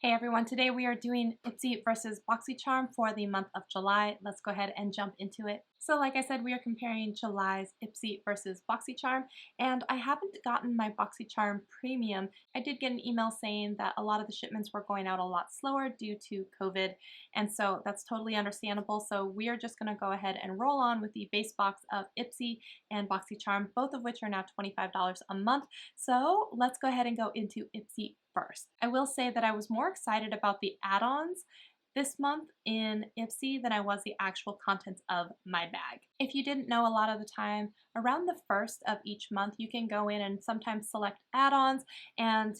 Hey everyone, today we are doing Ipsy versus Boxycharm for the month of July. Let's go ahead and jump into it. So like I said, we are comparing July's Ipsy versus Boxycharm, and I haven't gotten my Boxycharm Premium. I did get an email saying that a lot of the shipments were going out a lot slower due to COVID, and so that's totally understandable. So we are just going to go ahead and roll on with the base box of Ipsy and Boxycharm, both of which are now $25 a month. So let's go ahead and go into Ipsy first. I will say that I was more excited about the add-ons this month in Ipsy than I was the actual contents of my bag. If you didn't know, a lot of the time around the first of each month you can go in and sometimes select add-ons and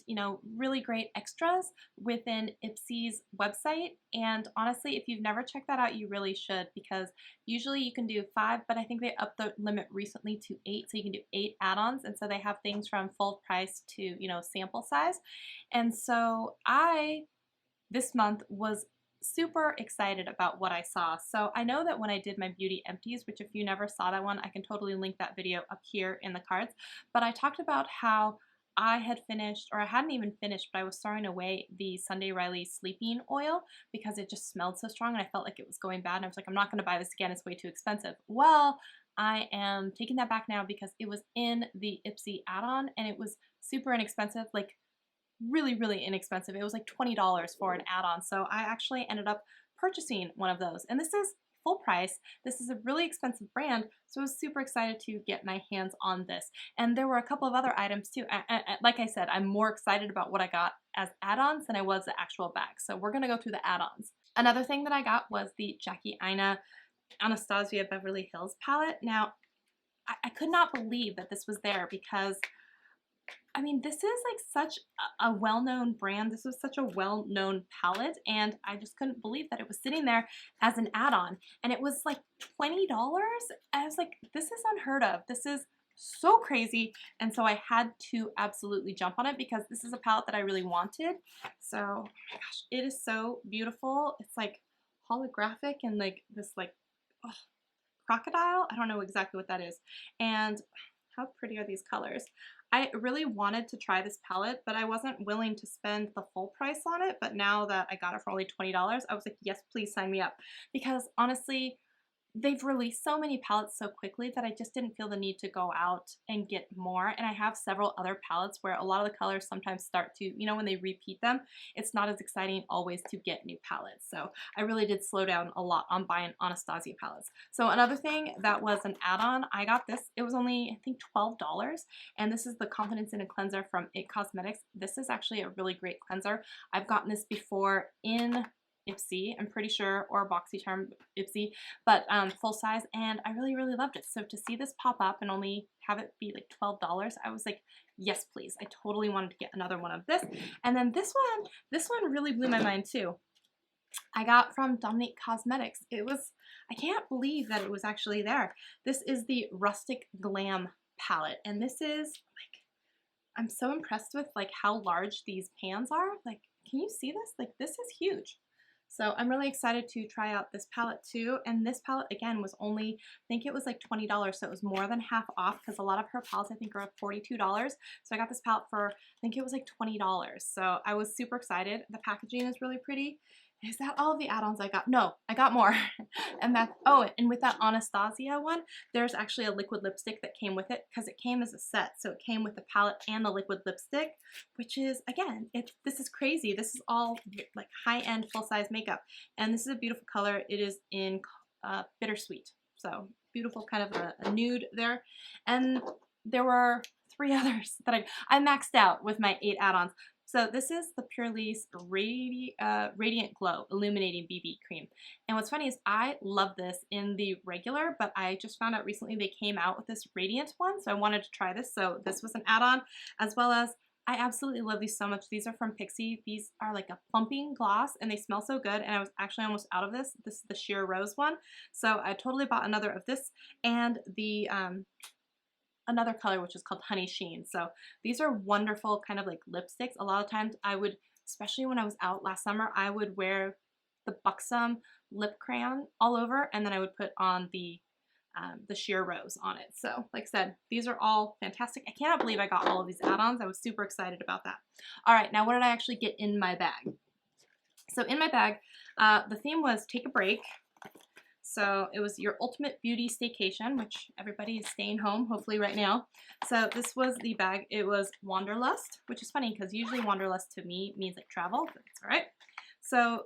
really great extras within Ipsy's website, and honestly if you've never checked that out you really should, because usually you can do 5, but I think they upped the limit recently to 8, so you can do 8 add-ons, and so they have things from full price to sample size. And so I this month was super excited about what I saw. So I know that when I did my beauty empties, which if you never saw that one, I can totally link that video up here in the cards, but I talked about how I had finished, or I hadn't even finished, but I was throwing away the Sunday Riley sleeping oil because it just smelled so strong and I felt like it was going bad, and I was like, I'm not going to buy this again, it's way too expensive. Well, I am taking that back now because it was in the Ipsy add-on and it was super inexpensive, like really inexpensive. It was like $20 for an add-on, so I actually ended up purchasing one of those, and this is full price. This is a really expensive brand, so I was super excited to get my hands on this. And there were a couple of other items too. Like I said, I'm more excited about what I got as add-ons than I was the actual bag, so we're gonna go through the add-ons. Another thing that I got was the Jackie Aina Anastasia Beverly Hills palette. Now I could not believe that this was there because I mean, this is like such a well-known brand. This was such a well-known palette, and I just couldn't believe that it was sitting there as an add-on. And it was like $20. I was like, this is unheard of. This is so crazy. And so I had to absolutely jump on it because this is a palette that I really wanted. So, oh my gosh, it is so beautiful. It's like holographic and like this crocodile. I don't know exactly what that is. And how pretty are these colors? I really wanted to try this palette, but I wasn't willing to spend the full price on it. But now that I got it for only $20, I was like, yes, please sign me up. Because honestly, they've released so many palettes so quickly that I just didn't feel the need to go out and get more. And I have several other palettes where a lot of the colors sometimes start to, when they repeat them, it's not as exciting always to get new palettes. So I really did slow down a lot on buying Anastasia palettes. So another thing that was an add-on, I got this. It was only, I think, $12. And this is the Confidence in a Cleanser from It Cosmetics. This is actually a really great cleanser. I've gotten this before in Ipsy, I'm pretty sure, or Boxycharm Ipsy, but full size, and I really loved it. So to see this pop up and only have it be like $12, I was like, yes please. I totally wanted to get another one of this. And then this one really blew my mind too. I got from Dominate Cosmetics. I can't believe that it was actually there. This is the Rustic Glam palette, and this is like, I'm so impressed with like how large these pans are. Like, can you see this? Like, this is huge. So I'm really excited to try out this palette too. And this palette again was only, I think it was like $20, so it was more than half off because a lot of her palettes I think are $42. So I got this palette for, I think it was like $20. So I was super excited. The packaging is really pretty. Is that all of the add-ons I got? No, I got more. And with that Anastasia one, there's actually a liquid lipstick that came with it because it came as a set. So it came with the palette and the liquid lipstick, which is, again, this is crazy. This is all like high-end full-size makeup. And this is a beautiful color. It is in Bittersweet. So beautiful, kind of a nude there. And there were 3 others that I maxed out with my 8 add-ons. So this is the Purely's Radiant Glow Illuminating BB Cream. And what's funny is I love this in the regular, but I just found out recently they came out with this Radiant one, so I wanted to try this. So this was an add-on, as well as I absolutely love these so much. These are from Pixi. These are like a plumping gloss, and they smell so good, and I was actually almost out of this. This is the Sheer Rose one. So I totally bought another of this, and the another color which is called Honey Sheen. So these are wonderful kind of like lipsticks. A lot of times I would, especially when I was out last summer, I would wear the Buxom lip crayon all over, and then I would put on the Sheer Rose on it. So like I said, these are all fantastic. I cannot believe I got all of these add-ons. I was super excited about that. All right, now what did I actually get in my bag? So in my bag, the theme was take a break. So it was your ultimate beauty staycation, which everybody is staying home, hopefully right now. So this was the bag. It was Wanderlust, which is funny because usually Wanderlust to me means like travel, but it's all right. So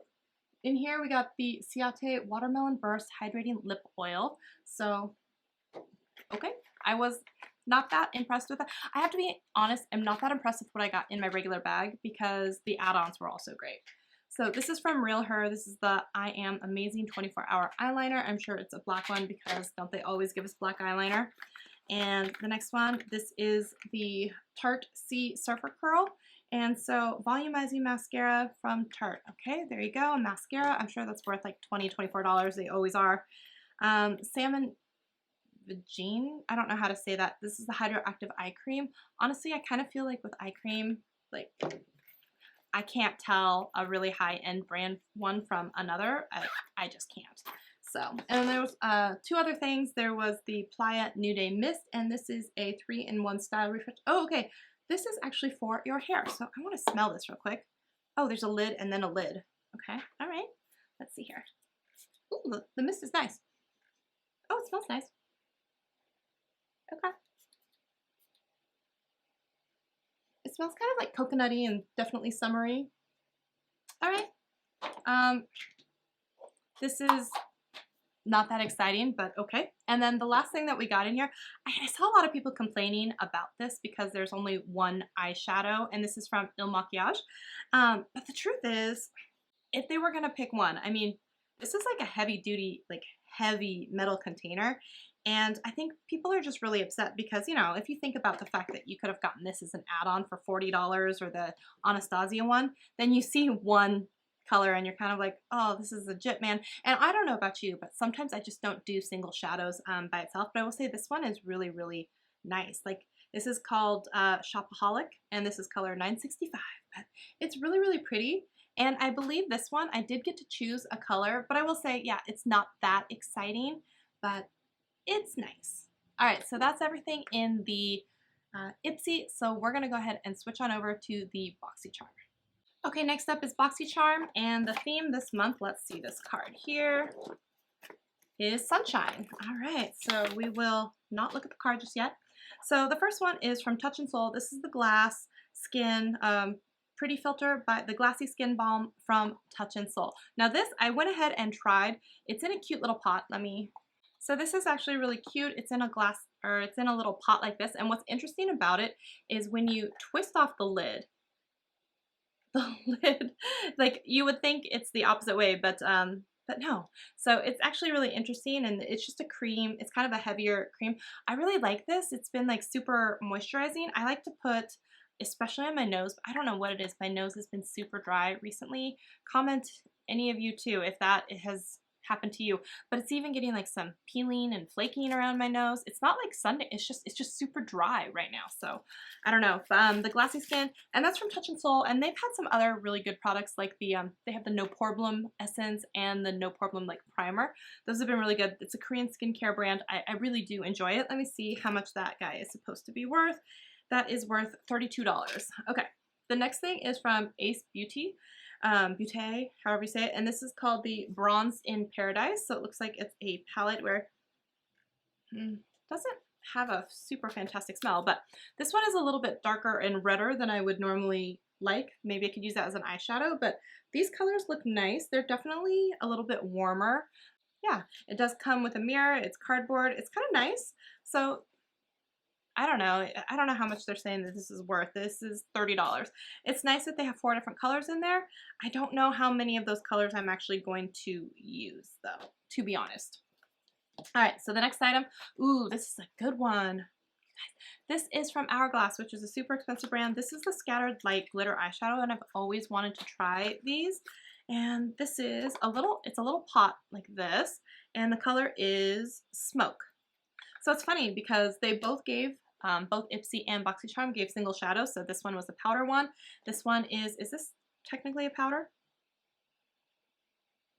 in here we got the Ciate Watermelon Burst Hydrating Lip Oil. So, okay, I was not that impressed with it. I have to be honest, I'm not that impressed with what I got in my regular bag because the add-ons were also great. So this is from Real Her. This is the I Am Amazing 24-Hour Eyeliner. I'm sure it's a black one because don't they always give us black eyeliner? And the next one, this is the Tarte C Surfer Curl. And so volumizing mascara from Tarte. Okay, there you go. Mascara. I'm sure that's worth like $20, $24. They always are. Salmon Vagine. I don't know how to say that. This is the Hydroactive Eye Cream. Honestly, I kind of feel like with eye cream, like I can't tell a really high-end brand one from another. I just can't. So, and there was two other things. There was the Playa New Day Mist, and this is a 3-in-1 style refresh. Oh, okay. This is actually for your hair. So I want to smell this real quick. Oh, there's a lid and then a lid. Okay. All right. Let's see here. Ooh, the mist is nice. Oh, it smells nice. Okay. It smells kind of like coconutty and definitely summery. All right. This is not that exciting, but okay. And then the last thing that we got in here, I saw a lot of people complaining about this because there's only one eyeshadow, and this is from Il Maquillage. But the truth is, if they were gonna pick one, I mean, this is like a heavy duty, like heavy metal container. And I think people are just really upset because, you know, if you think about the fact that you could have gotten this as an add-on for $40 or the Anastasia one, then you see one color and you're kind of like, oh, this is legit, man. And I don't know about you, but sometimes I just don't do single shadows by itself. But I will say this one is really, really nice. Like this is called Shopaholic, and this is color 965. But it's really, really pretty. And I believe this one, I did get to choose a color, but I will say, yeah, it's not that exciting, but it's nice. All right, so that's everything in the Ipsy. So we're gonna go ahead and switch on over to the Boxycharm. Okay, next up is Boxycharm, and the theme this month, let's see this card here, is Sunshine. All right, so we will not look at the card just yet. So the first one is from Touch and Soul. This is the Glass Skin Pretty Filter by the Glassy Skin Balm from Touch and Soul. Now this, I went ahead and tried. It's in a cute little pot. So this is actually really cute. It's in a glass, or it's in a little pot like this. And what's interesting about it is when you twist off the lid, like you would think it's the opposite way, but no. So it's actually really interesting, and it's just a cream. It's kind of a heavier cream. I really like this. It's been like super moisturizing. I like to put, especially on my nose, but I don't know what it is. My nose has been super dry recently. Comment, any of you too, if that has happened to you. But it's even getting like some peeling and flaking around my nose. It's not like Sunday, it's just super dry right now. So I don't know. The Glassy Skin, and that's from Touch and Soul, and they've had some other really good products like the they have the No Problem Essence and the No Problem like primer. Those have been really good. It's a Korean skincare brand. I really do enjoy it. Let me see how much that guy is supposed to be worth. That is worth $32. Okay, the next thing is from Ace Beauty. Beauté, however you say it, and this is called the Bronze in Paradise. So it looks like it's a palette where doesn't have a super fantastic smell, but this one is a little bit darker and redder than I would normally like. Maybe I could use that as an eyeshadow, but these colors look nice. They're definitely a little bit warmer. Yeah, it does come with a mirror. It's cardboard. It's kind of nice. So I don't know how much they're saying that this is worth. This is $30. It's nice that they have 4 different colors in there. I don't know how many of those colors I'm actually going to use though, to be honest. All right, so the next item, ooh, this is a good one. This is from Hourglass, which is a super expensive brand. This is the Scattered Light Glitter Eyeshadow, and I've always wanted to try these. And this is it's a little pot like this, and the color is Smoke. So it's funny because they both gave, both Ipsy and Boxycharm gave single shadows. So this one was a powder one. This one is this technically a powder?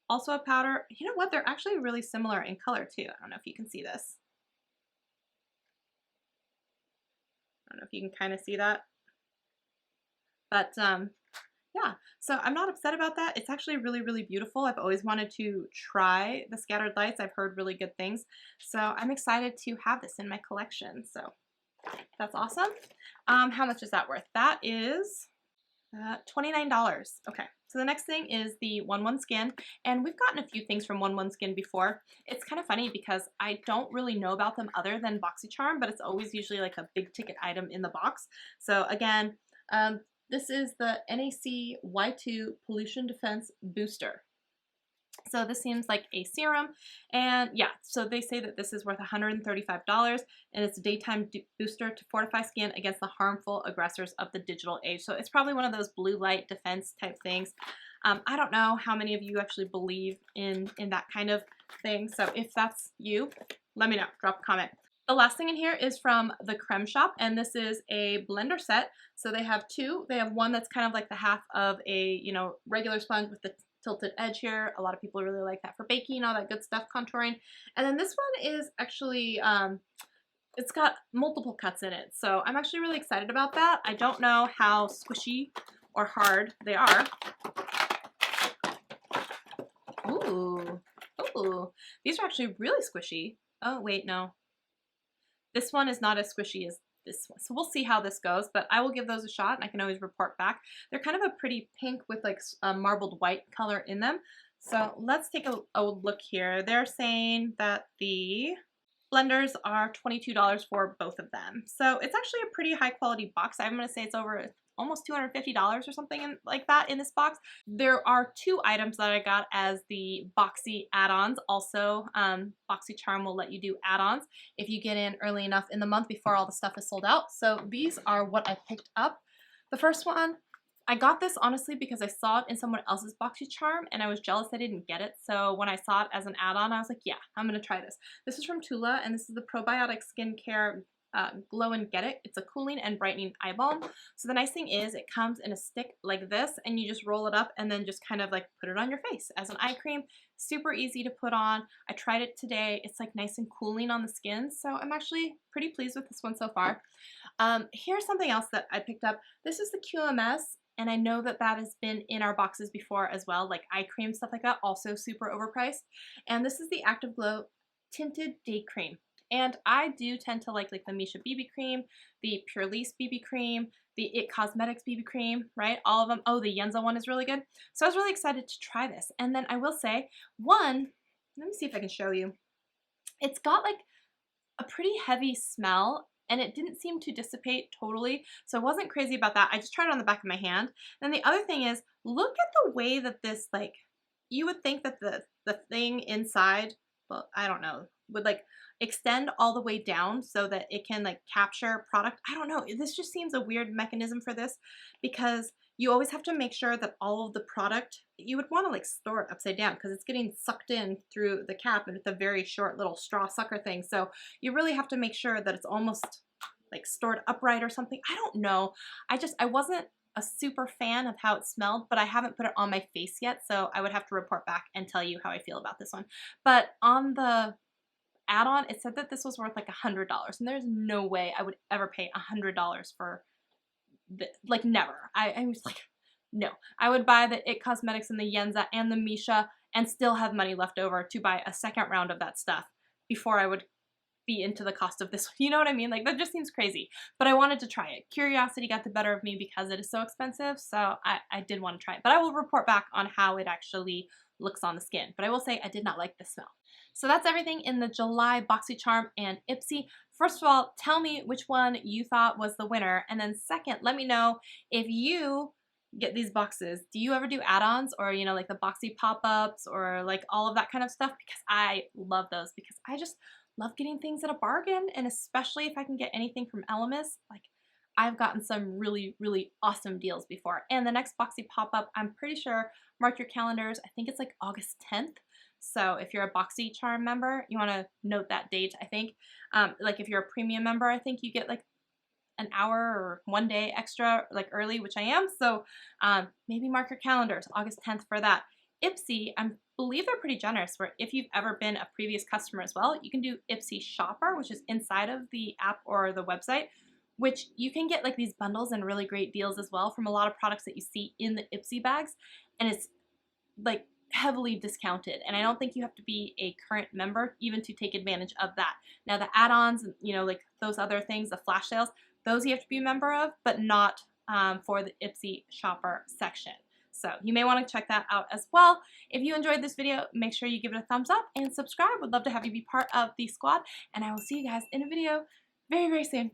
Also a powder. You know what? They're actually really similar in color too. I don't know if you can see this. I don't know if you can kind of see that. But yeah, yeah, so I'm not upset about that. It's actually really, really beautiful. I've always wanted to try the scattered lights. I've heard really good things. So I'm excited to have this in my collection. So that's awesome. How much is that worth? That is $29. Okay, so the next thing is the 1-1 Skin, and we've gotten a few things from 1-1 Skin before. It's kind of funny because I don't really know about them other than Boxycharm, but it's always usually like a big ticket item in the box. So again, this is the NAC Y2 Pollution Defense Booster. So this seems like a serum, and yeah, so they say that this is worth $135, and it's a daytime booster to fortify skin against the harmful aggressors of the digital age. So it's probably one of those blue light defense type things. I don't know how many of you actually believe in that kind of thing, so if that's you, let me know, drop a comment. The last thing in here is from the Creme Shop, and this is a blender set. So they have two. They have one that's kind of like the half of a, you know, regular sponge with the tilted edge here. A lot of people really like that for baking, all that good stuff, contouring. And then this one is actually, it's got multiple cuts in it. So I'm actually really excited about that. I don't know how squishy or hard they are. Ooh, ooh, these are actually really squishy. Oh, wait, no. This one is not as squishy as this one. So we'll see how this goes, but I will give those a shot and I can always report back. They're kind of a pretty pink with like a marbled white color in them. So let's take a look here. They're saying that the blenders are $22 for both of them. So it's actually a pretty high quality box. I'm going to say it's over almost $250 or something like that in this box. There are two items that I got as the Boxy Add-Ons. Also, Boxycharm will let you do add-ons if you get in early enough in the month before all the stuff is sold out. So these are what I picked up. The first one, I got this honestly because I saw it in someone else's Boxycharm and I was jealous I didn't get it. So when I saw it as an add-on, I was like, yeah, I'm gonna try this. This is from Tula, and this is the Probiotic Skincare Glow and Get It. It's a cooling and brightening eye balm. So the nice thing is it comes in a stick like this, and you just roll it up and then just kind of like put it on your face as an eye cream. Super easy to put on. I tried it today. It's like nice and cooling on the skin. So I'm actually pretty pleased with this one so far. Here's something else that I picked up. This is the QMS. And I know that that has been in our boxes before as well, like eye cream, stuff like that, also super overpriced. And this is the Active Glow Tinted Day Cream. And I do tend to like the Misha BB cream, the Pure Lease BB cream, the It Cosmetics BB cream, right? All of them. Oh, the Yenza one is really good. So I was really excited to try this. And then I will say, one, let me see if I can show you. It's got like a pretty heavy smell, and it didn't seem to dissipate totally, so I wasn't crazy about that. I just tried it on the back of my hand. Then the other thing is, look at the way that this, like, you would think that the thing inside, well, I don't know, would like extend all the way down so that it can like capture product. I don't know, this just seems a weird mechanism for this, because you always have to make sure that all of the product, you would want to like store it upside down because it's getting sucked in through the cap, and it's a very short little straw sucker thing. So you really have to make sure that it's almost like stored upright or something. I don't know. I wasn't a super fan of how it smelled, but I haven't put it on my face yet. So I would have to report back and tell you how I feel about this one. But on the add-on, it said that this was worth like $100, and there's no way I would ever pay $100 for like never. I was like, no. I would buy the It Cosmetics and the Yenza and the Misha and still have money left over to buy a second round of that stuff before I would be into the cost of this. You know what I mean? Like, that just seems crazy. But I wanted to try it. Curiosity got the better of me because it is so expensive, so I did want to try it. But I will report back on how it actually looks on the skin. But I will say I did not like the smell. So that's everything in the July Boxycharm and Ipsy. First of all, tell me which one you thought was the winner. And then second, let me know if you get these boxes. Do you ever do add-ons, or, you know, like the Boxy pop-ups or like all of that kind of stuff? Because I love those, because I just love getting things at a bargain. And especially if I can get anything from Elemis, like I've gotten some really, really awesome deals before. And the next Boxy pop-up, I'm pretty sure, mark your calendars, I think it's like August 10th. So if you're a Boxycharm member, you want to note that date, I think. Like if you're a premium member, I think you get like an hour or 1 day extra, like early, which I am. So maybe mark your calendars, August 10th for that. Ipsy, I believe they're pretty generous, where if you've ever been a previous customer as well, you can do Ipsy Shopper, which is inside of the app or the website, which you can get like these bundles and really great deals as well from a lot of products that you see in the Ipsy bags, and it's like heavily discounted, and I don't think you have to be a current member even to take advantage of that. Now the add-ons, you know, like those other things, the flash sales, those you have to be a member of, but not for the Ipsy shopper section. So you may want to check that out as well. If you enjoyed this video, make sure you give it a thumbs up and subscribe. Would love to have you be part of the squad, and I will see you guys in a video very, very soon.